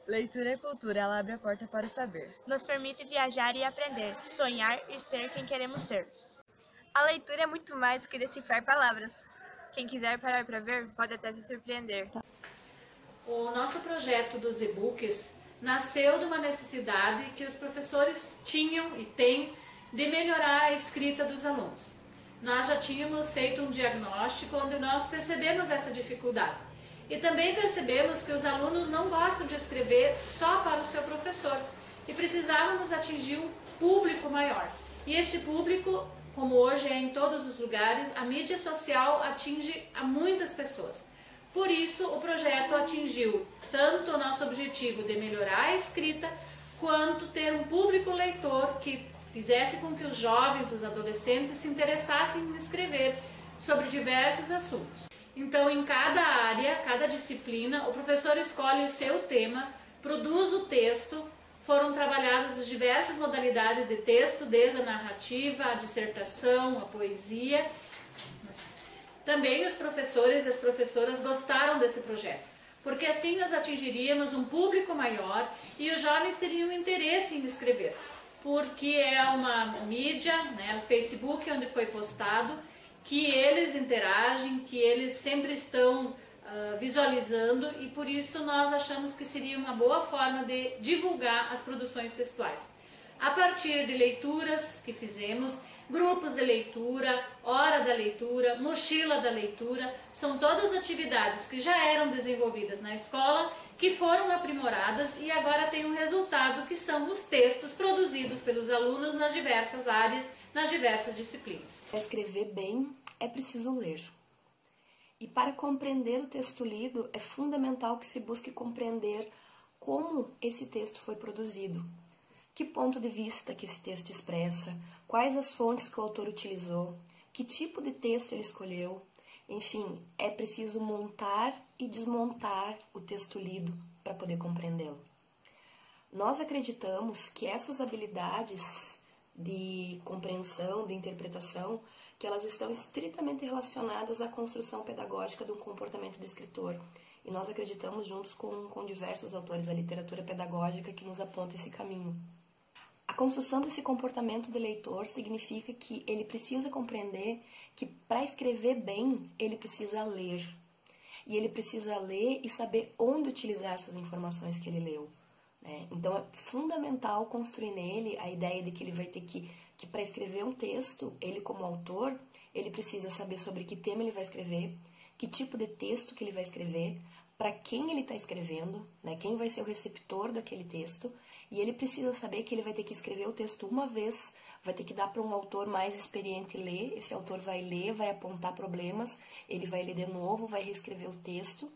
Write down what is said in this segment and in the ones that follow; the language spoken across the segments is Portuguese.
Leitura é cultura, ela abre a porta para o saber. Nos permite viajar e aprender, sonhar e ser quem queremos ser. A leitura é muito mais do que decifrar palavras. Quem quiser parar para ver, pode até se surpreender. O nosso projeto dos e-books nasceu de uma necessidade que os professores tinham e têm de melhorar a escrita dos alunos. Nós já tínhamos feito um diagnóstico onde nós percebemos essa dificuldade. E também percebemos que os alunos não gostam de escrever só para o seu professor e precisávamos atingir um público maior. E este público, como hoje é em todos os lugares, a mídia social atinge a muitas pessoas. Por isso, o projeto atingiu tanto o nosso objetivo de melhorar a escrita, quanto ter um público leitor que fizesse com que os jovens, os adolescentes se interessassem em escrever sobre diversos assuntos. Então, em cada área, cada disciplina, o professor escolhe o seu tema, produz o texto, foram trabalhadas as diversas modalidades de texto, desde a narrativa, a dissertação, a poesia. Também os professores e as professoras gostaram desse projeto, porque assim nós atingiríamos um público maior e os jovens teriam interesse em escrever, porque é uma mídia, né, o Facebook onde foi postado, que eles interagem, que eles sempre estão visualizando e por isso nós achamos que seria uma boa forma de divulgar as produções textuais. A partir de leituras que fizemos, grupos de leitura, hora da leitura, mochila da leitura, são todas atividades que já eram desenvolvidas na escola, que foram aprimoradas e agora têm um resultado que são os textos produzidos pelos alunos nas diversas áreas, nas diversas disciplinas. Para escrever bem, é preciso ler. E para compreender o texto lido, é fundamental que se busque compreender como esse texto foi produzido. Que ponto de vista que esse texto expressa, quais as fontes que o autor utilizou, que tipo de texto ele escolheu. Enfim, é preciso montar e desmontar o texto lido para poder compreendê-lo. Nós acreditamos que essas habilidades de compreensão, de interpretação, que elas estão estritamente relacionadas à construção pedagógica de um comportamento do escritor. E nós acreditamos juntos com diversos autores da literatura pedagógica que nos apontam esse caminho. A construção desse comportamento do leitor significa que ele precisa compreender que para escrever bem, ele precisa ler. E ele precisa ler e saber onde utilizar essas informações que ele leu. Então é fundamental construir nele a ideia de que ele vai ter que para escrever um texto, ele como autor, ele precisa saber sobre que tema ele vai escrever, que tipo de texto que ele vai escrever, para quem ele está escrevendo, quem vai ser o receptor daquele texto, e ele precisa saber que ele vai ter que escrever o texto uma vez, vai ter que dar para um autor mais experiente ler, esse autor vai ler, vai apontar problemas, ele vai ler de novo, vai reescrever o texto,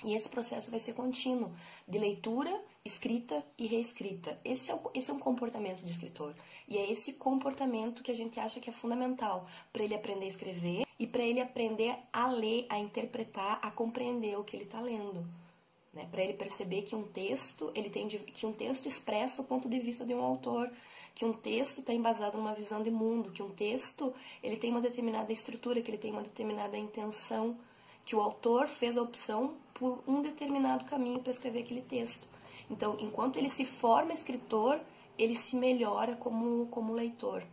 e esse processo vai ser contínuo, de leitura, escrita e reescrita. Esse é um comportamento de escritor. E é esse comportamento que a gente acha que é fundamental para ele aprender a escrever e para ele aprender a ler, a interpretar, a compreender o que ele está lendo. Para ele perceber que um texto expressa o ponto de vista de um autor, que um texto está embasado numa visão de mundo, que um texto ele tem uma determinada estrutura, que ele tem uma determinada intenção, que o autor fez a opção por um determinado caminho para escrever aquele texto. Então, enquanto ele se forma escritor, ele se melhora como leitor.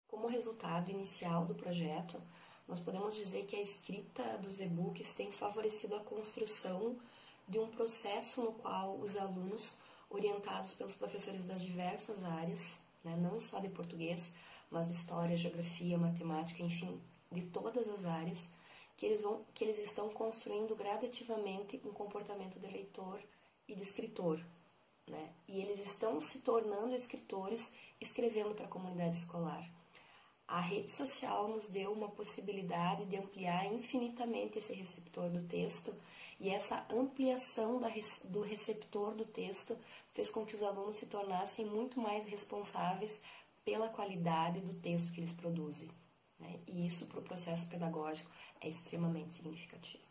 Como resultado inicial do projeto, nós podemos dizer que a escrita dos e-books tem favorecido a construção de um processo no qual os alunos, orientados pelos professores das diversas áreas, não só de português, mas de história, geografia, matemática, enfim, de todas as áreas, que eles estão construindo gradativamente um comportamento de leitor e de escritor. E eles estão se tornando escritores, escrevendo para a comunidade escolar. A rede social nos deu uma possibilidade de ampliar infinitamente esse receptor do texto, e essa ampliação do receptor do texto fez com que os alunos se tornassem muito mais responsáveis pela qualidade do texto que eles produzem. E isso, para o processo pedagógico, é extremamente significativo.